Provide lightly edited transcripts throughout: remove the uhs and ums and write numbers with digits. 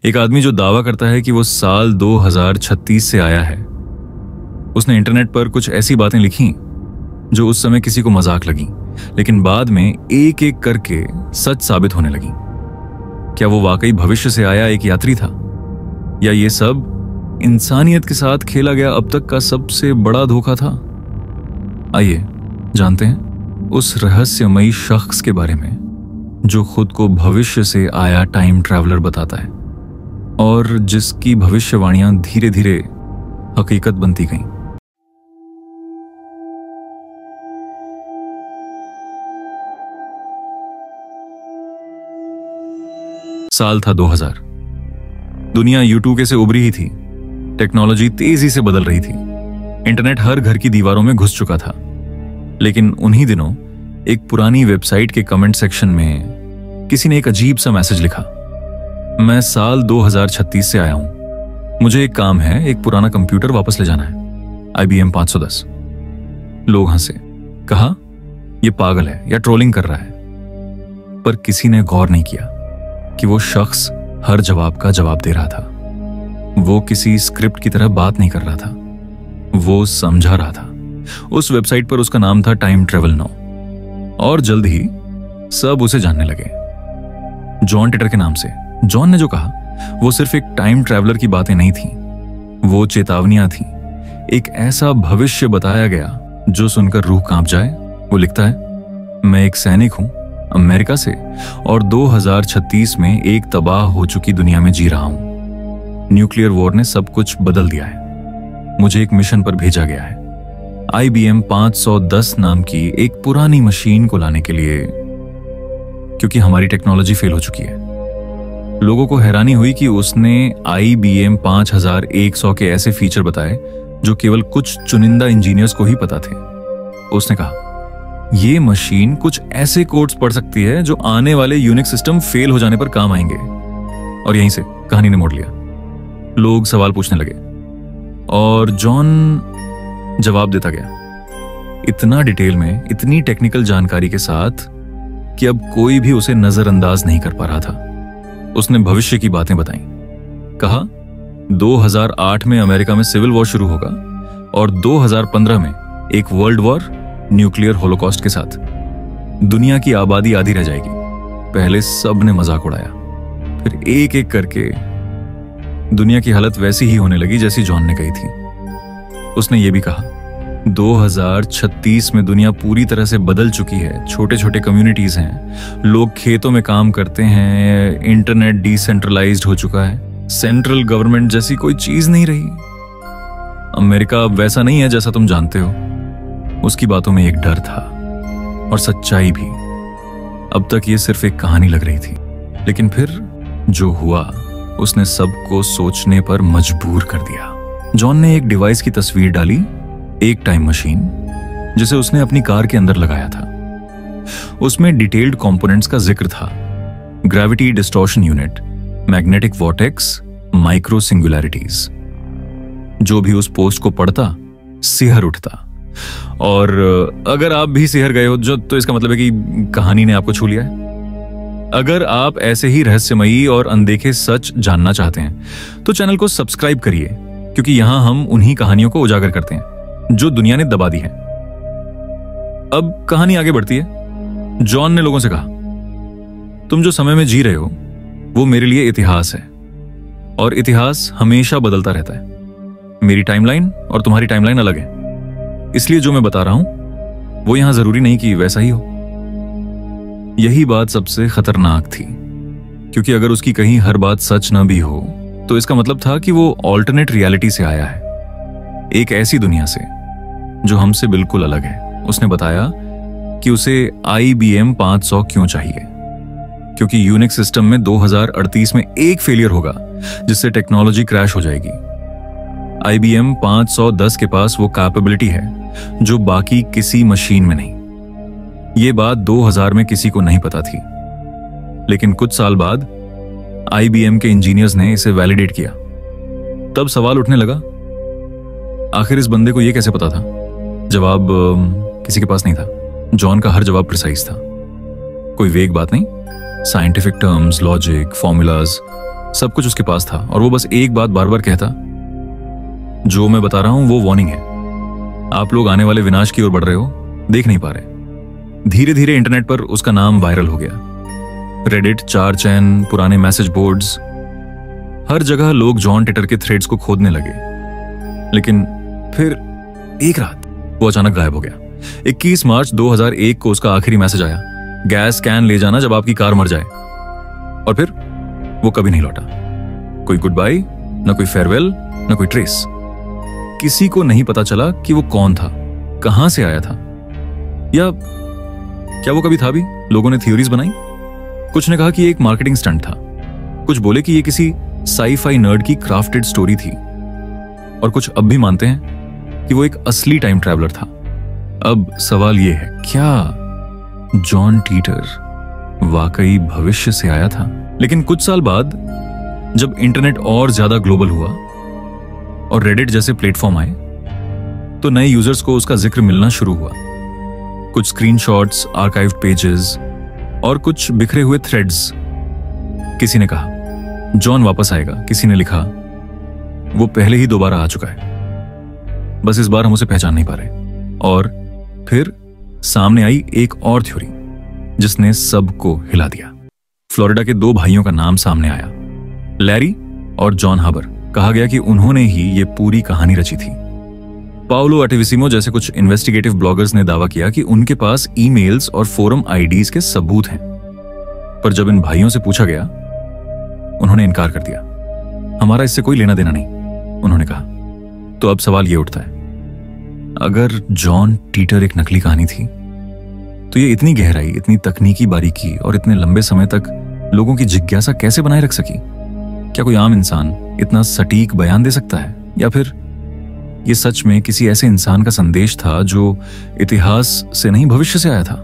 एक आदमी जो दावा करता है कि वो साल 2036 से आया है। उसने इंटरनेट पर कुछ ऐसी बातें लिखी जो उस समय किसी को मजाक लगी, लेकिन बाद में एक एक करके सच साबित होने लगी। क्या वो वाकई भविष्य से आया एक यात्री था, या ये सब इंसानियत के साथ खेला गया अब तक का सबसे बड़ा धोखा था? आइए जानते हैं उस रहस्यमयी शख्स के बारे में जो खुद को भविष्य से आया टाइम ट्रैवलर बताता है और जिसकी भविष्यवाणियां धीरे धीरे हकीकत बनती गईं। साल था 2000। दुनिया U2K से उभरी ही थी। टेक्नोलॉजी तेजी से बदल रही थी। इंटरनेट हर घर की दीवारों में घुस चुका था। लेकिन उन्हीं दिनों एक पुरानी वेबसाइट के कमेंट सेक्शन में किसी ने एक अजीब सा मैसेज लिखा, मैं साल 2036 से आया हूं, मुझे एक काम है, एक पुराना कंप्यूटर वापस ले जाना है, IBM 510। लोग हंसे, कहा यह पागल है या ट्रोलिंग कर रहा है। पर किसी ने गौर नहीं किया कि वो शख्स हर जवाब का जवाब दे रहा था। वो किसी स्क्रिप्ट की तरह बात नहीं कर रहा था, वो समझा रहा था। उस वेबसाइट पर उसका नाम था टाइम ट्रेवल नाउ, और जल्द ही सब उसे जानने लगे जॉन टिटर के नाम से। जॉन ने जो कहा वो सिर्फ एक टाइम ट्रैवलर की बातें नहीं थी, वो चेतावनियां थी। एक ऐसा भविष्य बताया गया जो सुनकर रूह कांप जाए। वो लिखता है, मैं एक सैनिक हूं अमेरिका से और 2036 में एक तबाह हो चुकी दुनिया में जी रहा हूं। न्यूक्लियर वॉर ने सब कुछ बदल दिया है। मुझे एक मिशन पर भेजा गया है, IBM 510 नाम की एक पुरानी मशीन को लाने के लिए, क्योंकि हमारी टेक्नोलॉजी फेल हो चुकी है। लोगों को हैरानी हुई कि उसने IBM 5100 के ऐसे फीचर बताए जो केवल कुछ चुनिंदा इंजीनियर्स को ही पता थे। उसने कहा, ये मशीन कुछ ऐसे कोड्स पढ़ सकती है जो आने वाले यूनिक्स सिस्टम फेल हो जाने पर काम आएंगे। और यहीं से कहानी ने मोड़ लिया। लोग सवाल पूछने लगे और जॉन जवाब देता गया, इतना डिटेल में, इतनी टेक्निकल जानकारी के साथ कि अब कोई भी उसे नजरअंदाज नहीं कर पा रहा था। उसने भविष्य की बातें बताई। कहा 2008 में अमेरिका में सिविल वॉर शुरू होगा और 2015 में एक वर्ल्ड वॉर न्यूक्लियर होलोकॉस्ट के साथ दुनिया की आबादी आधी रह जाएगी। पहले सब ने मजाक उड़ाया, फिर एक एक करके दुनिया की हालत वैसी ही होने लगी जैसी जॉन ने कही थी। उसने ये भी कहा 2036 में दुनिया पूरी तरह से बदल चुकी है। छोटे छोटे कम्युनिटीज हैं, लोग खेतों में काम करते हैं, इंटरनेट डिसेंट्रलाइज्ड हो चुका है, सेंट्रल गवर्नमेंट जैसी कोई चीज नहीं रही। अमेरिका अब वैसा नहीं है जैसा तुम जानते हो। उसकी बातों में एक डर था और सच्चाई भी। अब तक ये सिर्फ एक कहानी लग रही थी, लेकिन फिर जो हुआ उसने सबको सोचने पर मजबूर कर दिया। जॉन ने एक डिवाइस की तस्वीर डाली, एक टाइम मशीन जिसे उसने अपनी कार के अंदर लगाया था। उसमें डिटेल्ड कंपोनेंट्स का जिक्र था, gravity distortion unit, magnetic vortex, micro singularities. जो भी उस पोस्ट को पढ़ता सिहर उठता। और अगर आप भी सिहर गए हो तो इसका मतलब है कि कहानी ने आपको छू लिया है। अगर आप ऐसे ही रहस्यमयी और अनदेखे सच जानना चाहते हैं तो चैनल को सब्सक्राइब करिए, क्योंकि यहां हम उन्हीं कहानियों को उजागर करते हैं जो दुनिया ने दबा दी है। अब कहानी आगे बढ़ती है। जॉन ने लोगों से कहा, तुम जो समय में जी रहे हो वो मेरे लिए इतिहास है, और इतिहास हमेशा बदलता रहता है। मेरी टाइमलाइन और तुम्हारी टाइमलाइन अलग है, इसलिए जो मैं बता रहा हूं वो यहां जरूरी नहीं कि वैसा ही हो। यही बात सबसे खतरनाक थी, क्योंकि अगर उसकी कहीं हर बात सच न भी हो तो इसका मतलब था कि वो ऑल्टरनेट रियलिटी से आया है, एक ऐसी दुनिया से जो हमसे बिल्कुल अलग है। उसने बताया कि उसे IBM 500 क्यों चाहिए, क्योंकि यूनिक्स सिस्टम में 2038 में एक फेलियर होगा जिससे टेक्नोलॉजी क्रैश हो जाएगी। IBM 510 के पास वो कैपेबिलिटी है जो बाकी किसी मशीन में नहीं। ये बात 2000 में किसी को नहीं पता थी, लेकिन कुछ साल बाद IBM के इंजीनियर्स ने इसे वैलिडेट किया। तब सवाल उठने लगा, आखिर इस बंदे को यह कैसे पता था? जवाब किसी के पास नहीं था। जॉन का हर जवाब प्रिसाइज था, कोई वेग बात नहीं, साइंटिफिक टर्म्स, लॉजिक, फॉर्मूलाज, सब कुछ उसके पास था और वो बस एक बात बार बार कहता, जो मैं बता रहा हूं वो वार्निंग है, आप लोग आने वाले विनाश की ओर बढ़ रहे हो, देख नहीं पा रहे। धीरे धीरे इंटरनेट पर उसका नाम वायरल हो गया। रेडिट, 4chan, पुराने मैसेज बोर्ड्स, हर जगह लोग जॉन टिटर के थ्रेड्स को खोदने लगे। लेकिन फिर एक रात वो अचानक गायब हो गया। 21 मार्च 2001 को उसका आखिरी मैसेज आया, गैस कैन ले जाना जब आपकी कार मर जाए। और फिर वो कभी नहीं लौटा। कोई गुड बाय, न कोई फेयरवेल, न कोई ट्रेस। किसी को नहीं पता चला कि वो कौन था, कहां से आया था, या क्या वो कभी था भी। लोगों ने थ्योरीज बनाई। कुछ ने कहा कि ये एक मार्केटिंग स्टंट था, कुछ बोले कि ये किसी साई-फाई नर्ड की क्राफ्टेड स्टोरी थी, और कुछ अब भी मानते हैं कि वो एक असली टाइम ट्रैवलर था। अब सवाल ये है, क्या जॉन टीटर वाकई भविष्य से आया था? लेकिन कुछ साल बाद जब इंटरनेट और ज्यादा ग्लोबल हुआ और रेडिट जैसे प्लेटफॉर्म आए, तो नए यूजर्स को उसका जिक्र मिलना शुरू हुआ। कुछ स्क्रीनशॉट्स, आर्काइव्ड पेजेस और कुछ बिखरे हुए थ्रेड्स। किसी ने कहा जॉन वापस आएगा, किसी ने लिखा वो पहले ही दोबारा आ चुका है, बस इस बार हम उसे पहचान नहीं पा रहे। और फिर सामने आई एक और थ्योरी जिसने सबको हिला दिया। फ्लोरिडा के 2 भाइयों का नाम सामने आया, लैरी और जॉन हाबर। कहा गया कि उन्होंने ही ये पूरी कहानी रची थी। पाओलो अटेविसिमो जैसे कुछ इन्वेस्टिगेटिव ब्लॉगर्स ने दावा किया कि उनके पास ईमेल्स और फोरम आईडीज के सबूत हैं। पर जब इन भाइयों से पूछा गया, उन्होंने इनकार कर दिया। हमारा इससे कोई लेना देना नहीं, उन्होंने कहा। तो अब सवाल ये उठता है, अगर जॉन टीटर एक नकली कहानी थी, तो ये इतनी गहराई, इतनी तकनीकी बारीकी और इतने लंबे समय तक लोगों की जिज्ञासा कैसे बनाए रख सकी? क्या कोई आम इंसान इतना सटीक बयान दे सकता है? या फिर ये सच में किसी ऐसे इंसान का संदेश था जो इतिहास से नहीं भविष्य से आया था?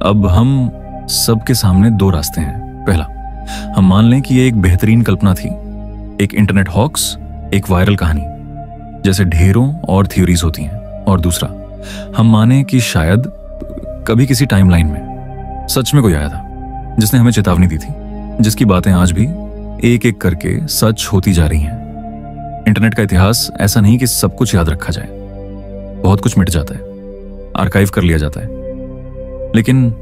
अब हम सबके सामने 2 रास्ते हैं। पहला, हम मान लें कि ये एक बेहतरीन कल्पना थी, एक इंटरनेट हॉक्स, एक वायरल कहानी, जैसे ढेरों और थ्योरीज होती हैं। और दूसरा, हम माने कि शायद कभी किसी टाइमलाइन में सच में कोई आया था जिसने हमें चेतावनी दी थी, जिसकी बातें आज भी एक एक करके सच होती जा रही हैं। इंटरनेट का इतिहास ऐसा नहीं कि सब कुछ याद रखा जाए, बहुत कुछ मिट जाता है, आर्काइव कर लिया जाता है। लेकिन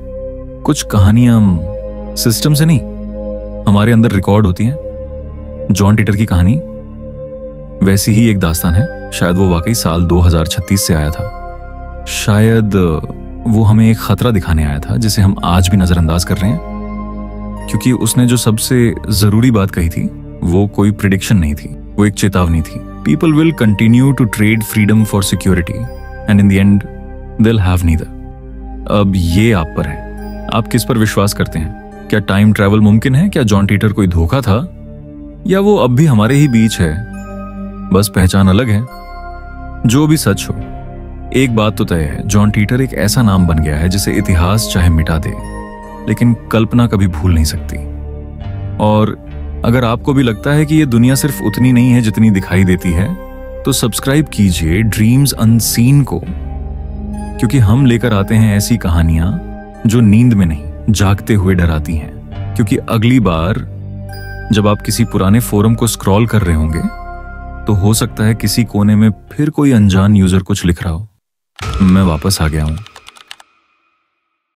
कुछ कहानियां सिस्टम से नहीं, हमारे अंदर रिकॉर्ड होती हैं। जॉन टीटर की कहानी वैसी ही एक दास्तान है। शायद वो वाकई साल 2036 से आया था। शायद वो हमें एक खतरा दिखाने आया था जिसे हम आज भी नजरअंदाज कर रहे हैं, क्योंकि उसने जो सबसे जरूरी बात कही थी वो कोई प्रिडिक्शन नहीं थी, वो एक चेतावनी थी। People will continue to trade freedom for security and in the end they will have neither. अब ये आप पर है, आप किस पर विश्वास करते हैं? क्या टाइम ट्रैवल मुमकिन है? क्या जॉन टीटर कोई धोखा था, या वो अब भी हमारे ही बीच है, बस पहचान अलग है? जो भी सच हो, एक बात तो तय है, जॉन टीटर एक ऐसा नाम बन गया है जिसे इतिहास चाहे मिटा दे, लेकिन कल्पना कभी भूल नहीं सकती। और अगर आपको भी लगता है कि ये दुनिया सिर्फ उतनी नहीं है जितनी दिखाई देती है, तो सब्सक्राइब कीजिए ड्रीम्स अनसीन को, क्योंकि हम लेकर आते हैं ऐसी कहानियां जो नींद में नहीं, जागते हुए डराती हैं। क्योंकि अगली बार जब आप किसी पुराने फोरम को स्क्रॉल कर रहे होंगे, तो हो सकता है किसी कोने में फिर कोई अनजान यूजर कुछ लिख रहा हो, मैं वापस आ गया हूं।